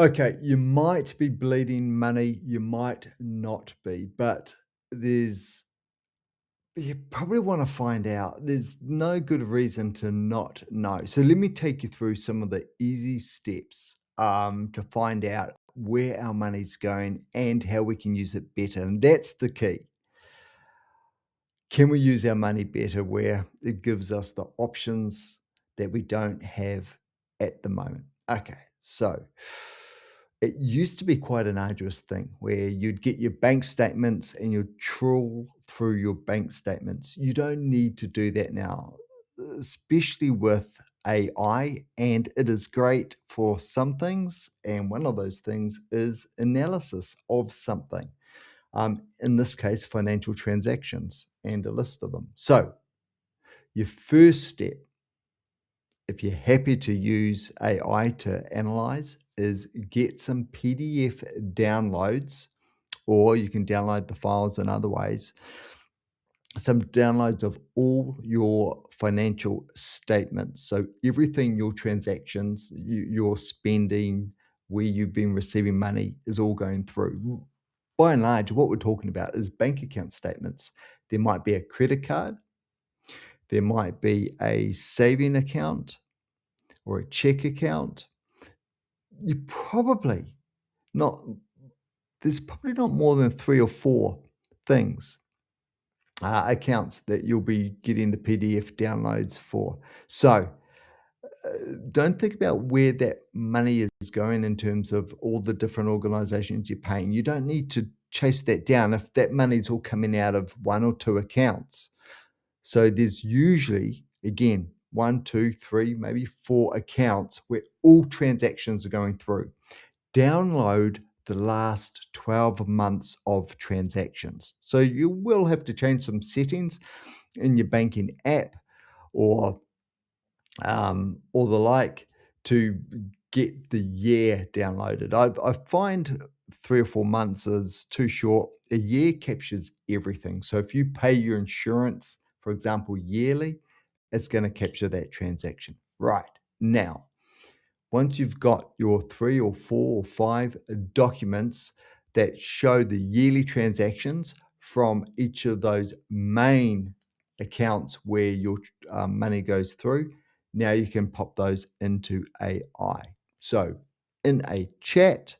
Okay, you might be bleeding money, you might not be, but there's you probably want to find out. There's no good reason to not know. So let me take you through some of the easy steps to find out where our money's going and how we can use it better. And that's the key. Can we use our money better where it gives us the options that we don't have at the moment? Okay, so it used to be quite an arduous thing where you'd get your bank statements and you'd trawl through your bank statements. You don't need to do that now, especially with AI, and it is great for some things. And one of those things is analysis of something, in this case, financial transactions and a list of them. So, your first step, if you're happy to use AI to analyze, is get some PDF downloads, or you can download the files in other ways. Some downloads of all your financial statements. So, everything your transactions, your spending, where you've been receiving money is all going through. By and large, what we're talking about is bank account statements. There might be a credit card, there might be a saving account or a check account. You probably not, there's probably not more than three or four things, accounts that you'll be getting the PDF downloads for. So, don't think about where that money is going in terms of all the different organizations you're paying. You don't need to chase that down if that money's all coming out of one or two accounts. So there's usually, again, one, two, three, maybe four accounts where all transactions are going through. Download the last 12 months of transactions. So you will have to change some settings in your banking app or or the like to get the year downloaded. I find 3 or 4 months is too short. A year captures everything. So if you pay your insurance, for example, yearly, it's going to capture that transaction. Right. Now, once you've got your 3 or 4 or 5 documents that show the yearly transactions from each of those main accounts where your money goes through, now you can pop those into AI. So, in a chat,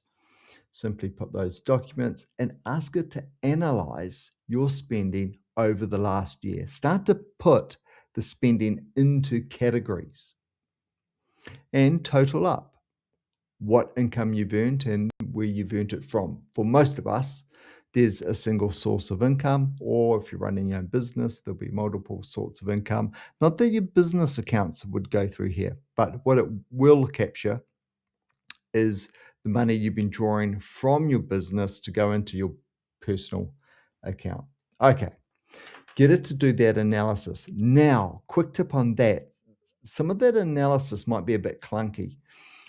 simply put those documents and ask it to analyze your spending over the last year. Start to put the spending into categories and total up what income you've earned and where you've earned it from. For most of us, there's a single source of income, or if you're running your own business, there'll be multiple sorts of income. Not that your business accounts would go through here, but what it will capture is the money you've been drawing from your business to go into your personal account. Okay, get it to do that analysis. Now, quick tip on that, some of that analysis might be a bit clunky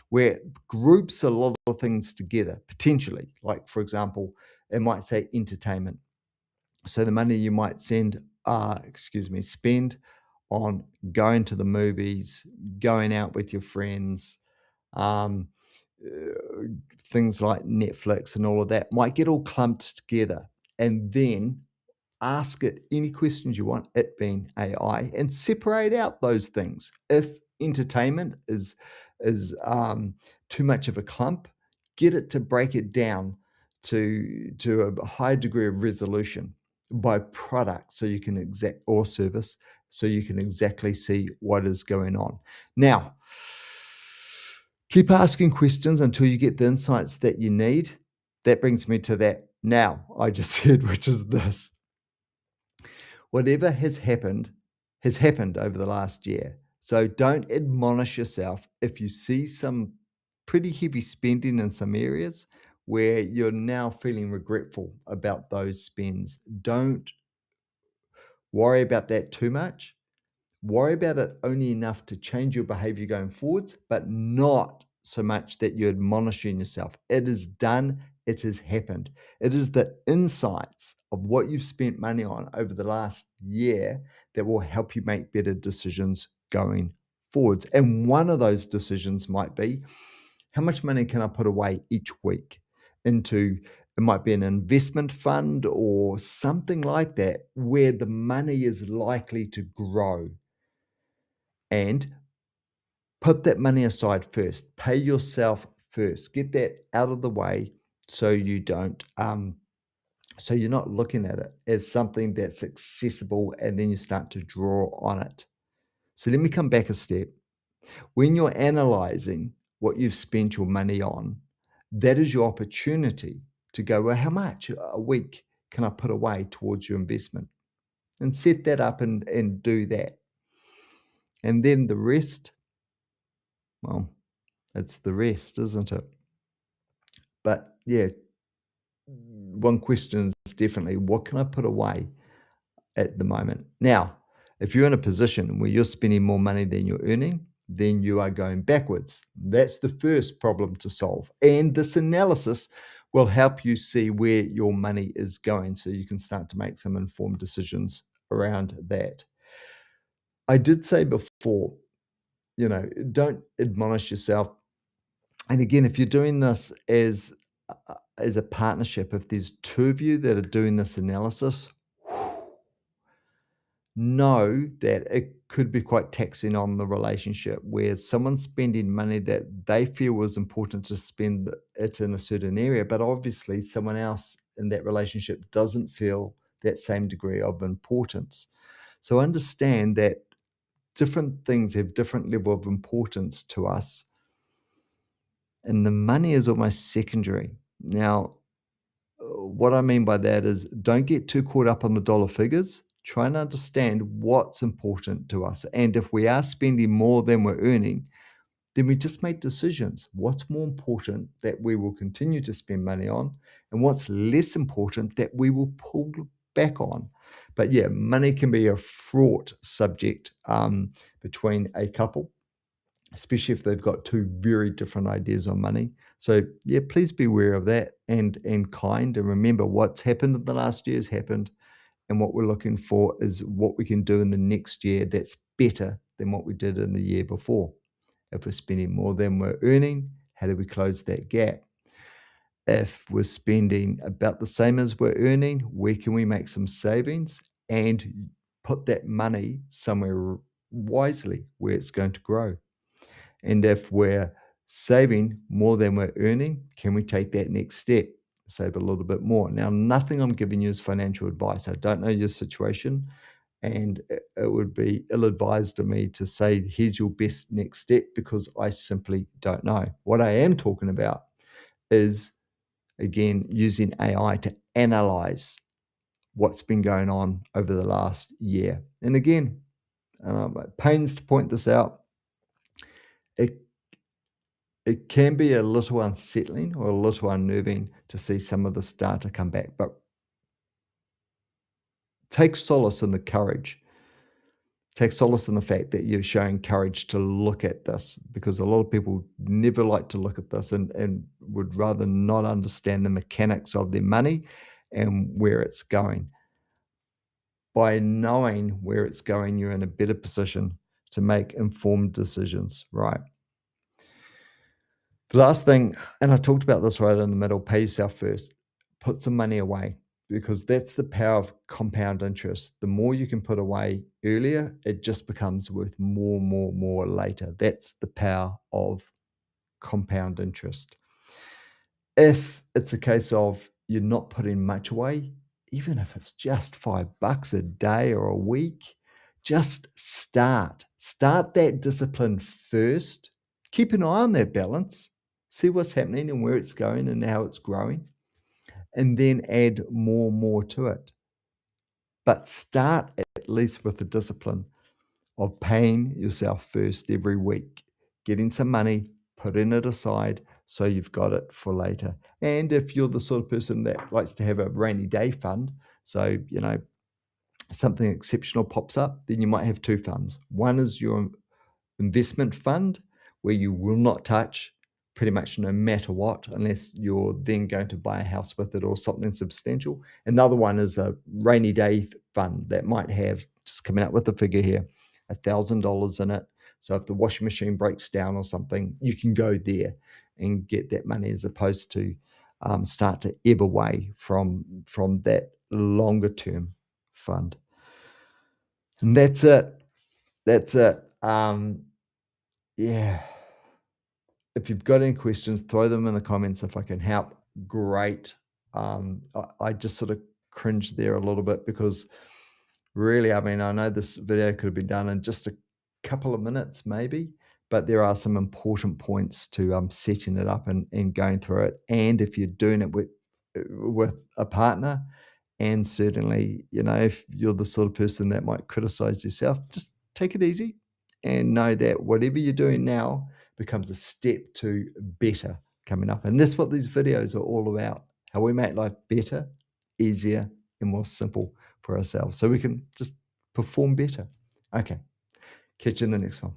where it groups a lot of things together potentially. Like, for example, it might say entertainment. So the money you might spend on going to the movies, going out with your friends, um, uh, things like Netflix and all of that might get all clumped together. And then ask it any questions you want, it being AI, and separate out those things. If entertainment is too much of a clump, get it to break it down to a high degree of resolution by product, so you can exact or service, so you can exactly see what is going on. Now, keep asking questions until you get the insights that you need. That brings me to that now I just said, which is this: whatever has happened over the last year. So don't admonish yourself if you see some pretty heavy spending in some areas where you're now feeling regretful about those spends. Don't worry about that too much. Worry about it only enough to change your behavior going forwards, but not so much that you're admonishing yourself. It is done, it has happened. It is the insights of what you've spent money on over the last year that will help you make better decisions going forwards. And one of those decisions might be How much money can I put away each week into, it might be an investment fund or something like that, where the money is likely to grow, and put that money aside first. Pay yourself first. Get that out of the way so you don't so you're not looking at it as something that's accessible and then you start to draw on it. So let me come back a step. When you're analyzing what you've spent your money on, that is your opportunity to go, well, how much a week can I put away towards your investment? And set that up and do that. And then the rest, well, it's the rest, isn't it? But yeah, one question is definitely, what can I put away at the moment? Now, if you're in a position where you're spending more money than you're earning, then you are going backwards. That's the first problem to solve. And this analysis will help you see where your money is going so you can start to make some informed decisions around that. I did say before, don't admonish yourself. And again, if you're doing this as a partnership, if there's two of you that are doing this analysis, know that it could be quite taxing on the relationship where someone's spending money that they feel was important to spend it in a certain area, but obviously someone else in that relationship doesn't feel that same degree of importance. So understand that different things have different level of importance to us, and the money is almost secondary. Now, what I mean by that is don't get too caught up on the dollar figures. Try and understand what's important to us. And if we are spending more than we're earning, then we just make decisions. What's more important that we will continue to spend money on, and what's less important that we will pull back on. But yeah, money can be a fraught subject between a couple, especially if they've got two very different ideas on money. So yeah, please be aware of that and kind, and remember what's happened in the last year has happened, and what we're looking for is what we can do in the next year that's better than what we did in the year before. If we're spending more than we're earning, how do we close that gap? If we're spending about the same as we're earning, where can we make some savings and put that money somewhere wisely where it's going to grow? And if we're saving more than we're earning, can we take that next step, save a little bit more? Now, nothing I'm giving you is financial advice. I don't know your situation, and it would be ill advised of me to say, here's your best next step, because I simply don't know. What I am talking about is, again, using AI to analyze what's been going on over the last year. And again, it pains to point this out, it it can be a little unsettling or a little unnerving to see some of this data come back, but take solace in the courage. Take solace in the fact that you're showing courage to look at this, because a lot of people never like to look at this and would rather not understand the mechanics of their money and where it's going. By knowing where it's going, you're in a better position to make informed decisions, right? The last thing, and I talked about this right in the middle, pay yourself first. Put some money away, because that's the power of compound interest. The more you can put away earlier, it just becomes worth more later. That's the power of compound interest. If it's a case of you're not putting much away, even if it's just $5 a day or a week, just start. Start that discipline first. Keep an eye on that balance. See what's happening and where it's going and how it's growing, and then add more to it. But start at least with the discipline of paying yourself first every week, getting some money, putting it aside so you've got it for later. And if you're the sort of person that likes to have a rainy day fund, so, something exceptional pops up, then you might have two funds. One is your investment fund, where you will not touch pretty much no matter what, unless you're then going to buy a house with it or something substantial. Another one is a rainy day fund that might have, just coming up with a figure here, $1,000 in it. So if the washing machine breaks down or something, you can go there and get that money, as opposed to start to ebb away from that longer term fund. And that's it. That's it. Yeah. If you've got any questions, throw them in the comments if I can help. Great. I just sort of cringed there a little bit because really, I mean, I know this video could have been done in just a couple of minutes, maybe, but there are some important points to setting it up and going through it. And if you're doing it with a partner, and certainly, if you're the sort of person that might criticize yourself, just take it easy and know that whatever you're doing now becomes a step to better coming up. And that's what these videos are all about, how we make life better, easier, and more simple for ourselves so we can just perform better. Okay, catch you in the next one.